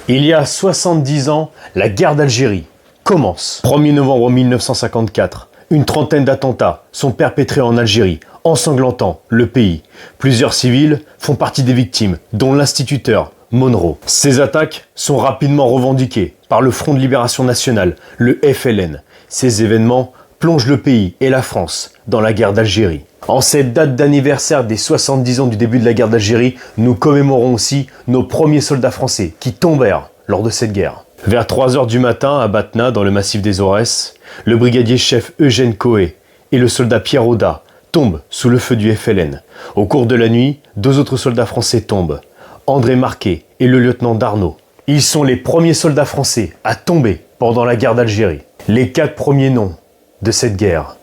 Il y a 70 ans, la guerre d'Algérie commence. 1er novembre 1954, une trentaine d'attentats sont perpétrés en Algérie, ensanglantant le pays. Plusieurs civils font partie des victimes, dont l'instituteur Monroe. Ces attaques sont rapidement revendiquées par le Front de Libération Nationale, le FLN. Ces événements plongent le pays et la France dans la guerre d'Algérie. En cette date d'anniversaire des 70 ans du début de la guerre d'Algérie, nous commémorons aussi nos premiers soldats français qui tombèrent lors de cette guerre. Vers 3 h du matin, à Batna, dans le massif des Aurès, le brigadier chef Eugène Coé et le soldat Pierre Audat tombent sous le feu du FLN. Au cours de la nuit, 2 autres soldats français tombent, André Marquet et le lieutenant Darnaud. Ils sont les premiers soldats français à tomber pendant la guerre d'Algérie. Les 4 premiers noms de cette guerre,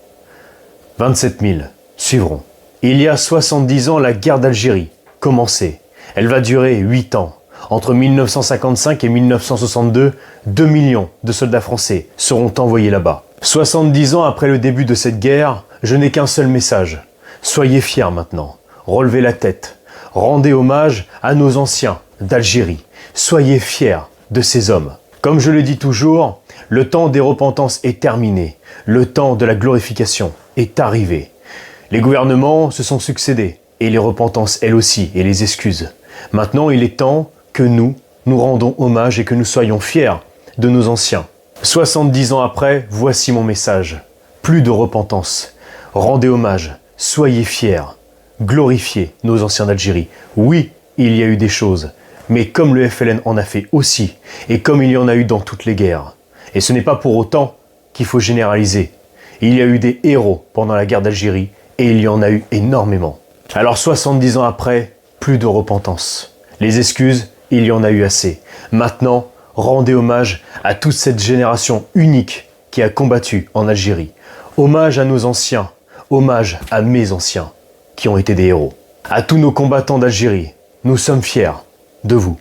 27 000, suivront. Il y a 70 ans, la guerre d'Algérie commençait. Elle va durer 8 ans. Entre 1955 et 1962, 2 millions de soldats français seront envoyés là-bas. 70 ans après le début de cette guerre, je n'ai qu'un seul message. Soyez fiers maintenant. Relevez la tête. Rendez hommage à nos anciens d'Algérie. Soyez fiers de ces hommes. Comme je le dis toujours, le temps des repentances est terminé. Le temps de la glorification est arrivé. Les gouvernements se sont succédés, et les repentances elles aussi, et les excuses. Maintenant, il est temps que nous rendons hommage et que nous soyons fiers de nos anciens. 70 ans après, voici mon message. Plus de repentance. Rendez hommage, soyez fiers, glorifiez nos anciens d'Algérie. Oui, il y a eu des choses, mais comme le FLN en a fait aussi, et comme il y en a eu dans toutes les guerres. Et ce n'est pas pour autant qu'il faut généraliser. Il y a eu des héros pendant la guerre d'Algérie, et il y en a eu énormément. Alors 70 ans après, plus de repentance. Les excuses, il y en a eu assez. Maintenant, rendez hommage à toute cette génération unique qui a combattu en Algérie. Hommage à nos anciens, hommage à mes anciens, qui ont été des héros. À tous nos combattants d'Algérie, nous sommes fiers de vous.